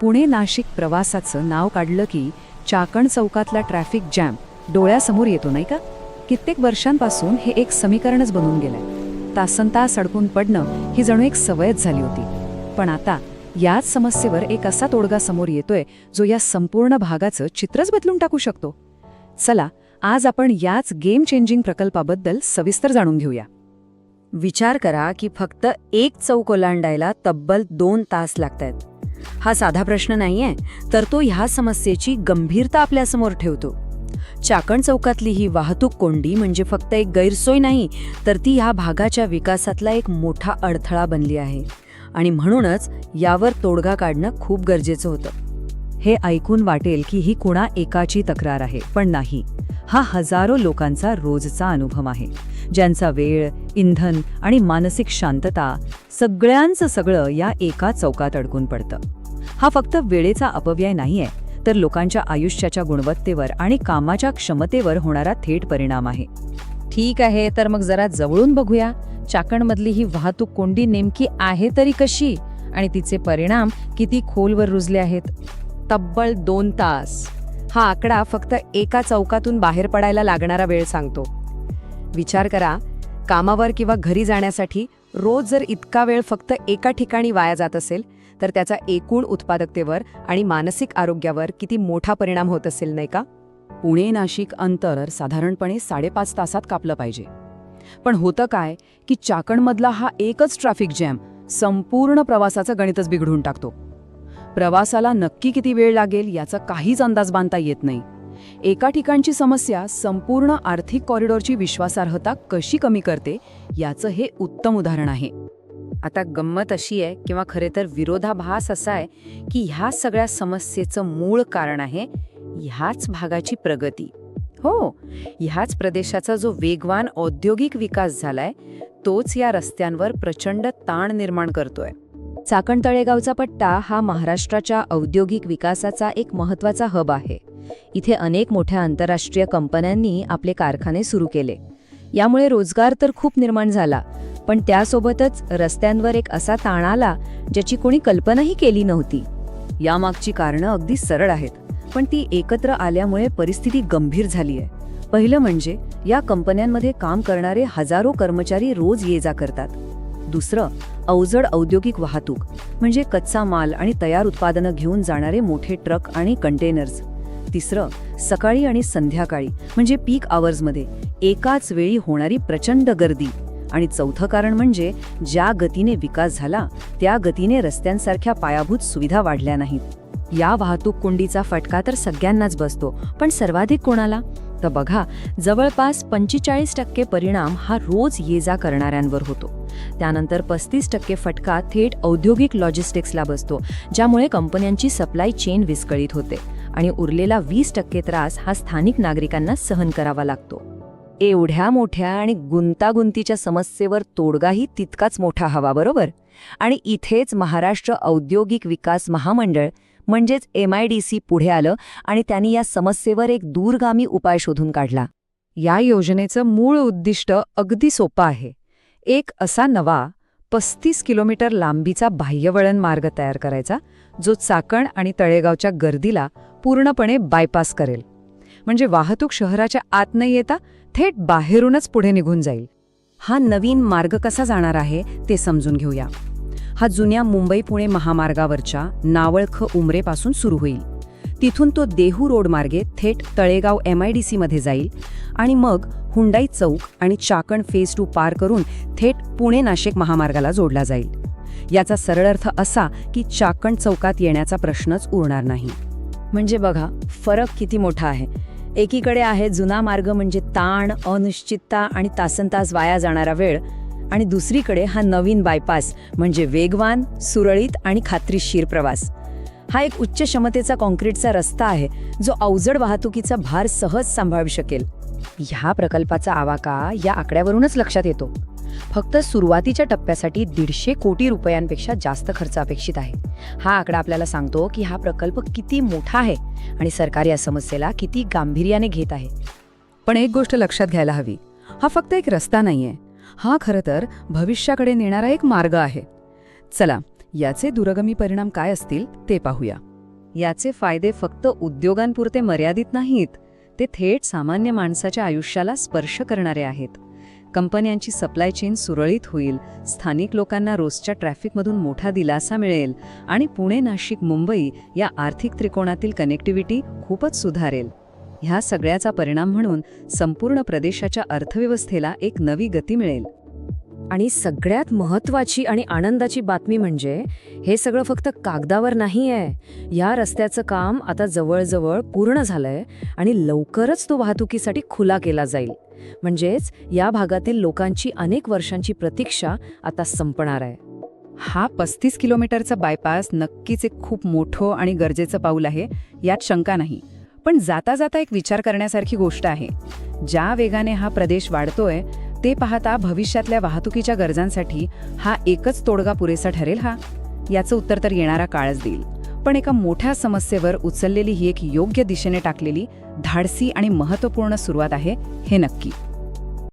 पुणे नाशिक प्रवासाचं नाव काढलं की चाकण चौकातला ट्रॅफिक जॅम डोळ्यासमोर येतो नाही का? कित्येक वर्षांपासून हे एक समीकरणच बनून गेलंय. तासनतास अडकून पडणं ही जणू एक सवयच झाली होती. पण आता याच समस्येवर एक असा तोडगा समोर येतोय जो या संपूर्ण भागाचं चित्रच बदलून टाकू शकतो. चला, आज आपण याच गेम चेंजिंग प्रकल्पाबद्दल सविस्तर जाणून घेऊया. विचार करा की फक्त एक चौक ओलांडायला तब्बल 2 तास लागतायत. हा साधा प्रश्न नाहीये, तर तो ह्या समस्येची गंभीरता आपल्यासमोर ठेवतो. चाकण चौकातली ही वाहतूक कोंडी म्हणजे फक्त एक गैरसोय नाही, तर ती ह्या भागाच्या विकासातला एक मोठा अडथळा बनली आहे. आणि म्हणूनच यावर तोडगा काढणं खूप गरजेचं होतं. हे ऐकून वाटेल की ही कुणा एकाची तक्रार आहे, पण नाही. हा हजारो लोकांचा रोजचा अनुभव आहे, ज्यांचा वेळ, इंधन आणि मानसिक शांतता सगळ्यांचं सगळं या एका चौकात अडकून पडतं. हा फक्त वेळेचा अपव्यय नाहीये, तर लोकांच्या आयुष्याच्या गुणवत्तेवर आणि कामाच्या क्षमतेवर होणारा थेट परिणाम आहे. ठीक आहे, तर मग जरा जवळून बघूया चाकणमधली ही वाहतूक कोंडी नेमकी आहे तरी कशी आणि तिचे परिणाम किती खोलवर रुजले आहेत. तब्बल 2 तास हा आकडा फक्त एका चौकातून बाहेर पडायला लागणारा वेळ सांगतो. विचार करा, कामावर किंवा घरी जाण्यासाठी रोज जर इतका वेळ फक्त एका ठिकाणी वाया जात असेल, तर त्याचा एकूण उत्पादकतेवर आणि मानसिक आरोग्यावर किती मोठा परिणाम होत असेल, नाही का? पुणे नाशिक अंतर साधारणपणे 5.5 तासात कापलं पाहिजे. पण होतं काय की चाकणमधला हा एकच ट्रॅफिक जॅम संपूर्ण प्रवासाचं गणितच बिघडून टाकतो. प्रवासाला नक्की किती वेळ लागेल याचा काहीच अंदाज बांधता येत नाही. एका ठिकाणची समस्या संपूर्ण आर्थिक कॉरिडॉरची विश्वासार्हता कशी कमी करते याचं हे उत्तम उदाहरण आहे. आता गंमत अशी आहे, किंवा खरे तर विरोधाभास असा आहे, की ह्या सगळ्या समस्येचं मूळ कारण आहे ह्याच भागाची प्रगती. हो, ह्याच प्रदेशाचा जो वेगवान औद्योगिक विकास झालाय तोच या रस्त्यांवर प्रचंड ताण निर्माण करतोय. चाकण तळेगावचा पट्टा हा महाराष्ट्राच्या औद्योगिक विकासाचा एक महत्त्वाचा हब आहे. इथे अनेक मोठ्या आंतरराष्ट्रीय कंपन्यांनी आपले कारखाने सुरू केले. यामुळे रोजगार तर खूप निर्माण झाला, पण त्यासोबतच रस्त्यांवर एक असा ताण आला ज्याची कोणी कल्पनाही केली नव्हती. यामागची कारणं अगदी सरळ आहेत, पण ती एकत्र आल्यामुळे परिस्थिती गंभीर झाली आहे. पहिलं म्हणजे या कंपन्यांमध्ये काम करणारे हजारो कर्मचारी रोज ये जा करतात. दुसरं, अवजड औद्योगिक वाहतूक म्हणजे कच्चा माल आणि तयार उत्पादनं घेऊन जाणारे मोठे ट्रक आणि कंटेनर्स. तिसरं, सकाळी आणि संध्याकाळी म्हणजे पीक आवर्समध्ये एकाच वेळी होणारी प्रचंड गर्दी. आणि चौथं कारण म्हणजे ज्या गतीने विकास झाला त्या गतीने रस्त्यांसारख्या पायाभूत सुविधा वाढल्या नाहीत. या वाहतूक कोंडीचा फटका तर सगळ्यांनाच बसतो, पण सर्वाधिक कोणाला? तर बघा, जवळपास 45% परिणाम हा रोज ये जा करणाऱ्यांवर होतो. त्यानंतर 35% फटका थेट औद्योगिक लॉजिस्टिक्सला बसतो, ज्यामुळे कंपन्यांची सप्लाय चेन विस्कळीत होते. आणि उरलेला 20% त्रास हा स्थानिक नागरिकांना सहन करावा लागतो. एवढ्या मोठ्या आणि गुंतागुंतीच्या समस्येवर तोडगाही तितकाच मोठा हवा, बरोबर? आणि इथेच महाराष्ट्र औद्योगिक विकास महामंडळ म्हणजेच MIDC पुढे आलं आणि त्यांनी या समस्येवर एक दूरगामी उपाय शोधून काढला. या योजनेचं मूळ उद्दिष्ट अगदी सोपं आहे. एक असा नवा 35 किलोमीटर लांबीचा बाह्यवळण मार्ग तयार करायचा, जो चाकण आणि तळेगावच्या गर्दीला पूर्णपणे बायपास करेल. म्हणजे वाहतूक शहराच्या आत न येता थेट बाहेरूनच पुढे निघून जाईल. हा नवीन मार्ग कसा जाणार आहे ते समजून घेऊया. हा जुन्या मुंबई-पुणे महामार्गावरच्या नावळख उमरेपासून सुरू होईल. तिथून तो देहू रोड मार्गे थेट तळेगाव MIDC मध्ये जाईल आणि मग हुंडाई चौक आणि चाकण फेज 2 पार करून थेट पुणे नाशिक महामार्गाला जोडला जाईल. याचा सरळ अर्थ असा की चाकण चौकात येण्याचा प्रश्नच उरणार नाही. म्हणजे बघा, फरक किती मोठा आहे. एकीकडे आहे जुना मार्ग म्हणजे ताण, अनिश्चितता आणि तासनतास वाया जाणारा वेळ, आणि दुसरीकडे हा नवीन बायपास म्हणजे वेगवान, सुरळीत आणि खात्रीशीर प्रवास. हा एक उच्च क्षमतेचा कॉन्क्रीटचा रस्ता आहे, जो अवजड वाहतुकीचा भार सहज सांभाळू शकेल. ह्या प्रकल्पाचा आवाका या आकड्यावरूनच लक्षात येतो. फक्त सुरुवातीच्या टप्प्यासाठी 150 कोटी रुपयांपेक्षा जास्त खर्च अपेक्षित आहे. हा आकडा आपल्याला सांगतो की हा प्रकल्प किती मोठा आहे आणि सरकार या समस्येला किती गांभीर्याने घेत आहे. पण एक गोष्ट लक्षात घ्यायला हवी, हा फक्त एक रस्ता नाहीये. हा खरं तर भविष्याकडे नेणारा एक मार्ग आहे. चला, याचे दूरगामी परिणाम काय असतील ते पाहूया. याचे फायदे फक्त उद्योगांपुरते मर्यादित नाहीत, ते थेट सामान्य माणसाच्या आयुष्याला स्पर्श करणारे आहेत. कंपन्यांची सप्लाय चेन सुरळीत होईल, स्थानिक लोकांना रोजच्या ट्रॅफिकमधून मोठा दिलासा मिळेल आणि पुणे, नाशिक, मुंबई या आर्थिक त्रिकोणातील कनेक्टिव्हिटी खूपच सुधारेल. ह्या सगळ्याचा परिणाम म्हणून संपूर्ण प्रदेशाच्या अर्थव्यवस्थेला एक नवी गती मिळेल. आणि सगळ्यात महत्त्वाची आणि आनंदाची बातमी म्हणजे हे सगळं फक्त कागदावर नाही आहे. या रस्त्याचं काम आता जवळजवळ पूर्ण झालंय आणि लवकरच तो वाहतुकीसाठी खुला केला जाईल. म्हणजेच या भागातील लोकांची अनेक वर्षांची प्रतीक्षा आता संपणार आहे. हा 35 किलोमीटरचा बायपास नक्कीच एक खूप मोठं आणि गरजेचं पाऊल आहे, यात शंका नाही. पण जाता जाता एक विचार करण्यासारखी गोष्ट आहे. ज्या वेगाने हा प्रदेश वाढतोय ते पाहता भविष्यातल्या वाहतुकीच्या गरजांसाठी हा एकच तोडगा पुरेसा ठरेल हा? याचं उत्तर तर येणारा काळच देईल. पण एका मोठ्या समस्येवर उचललेली ही एक योग्य दिशेने टाकलेली धाडसी आणि महत्त्वपूर्ण सुरुवात आहे, हे नक्की.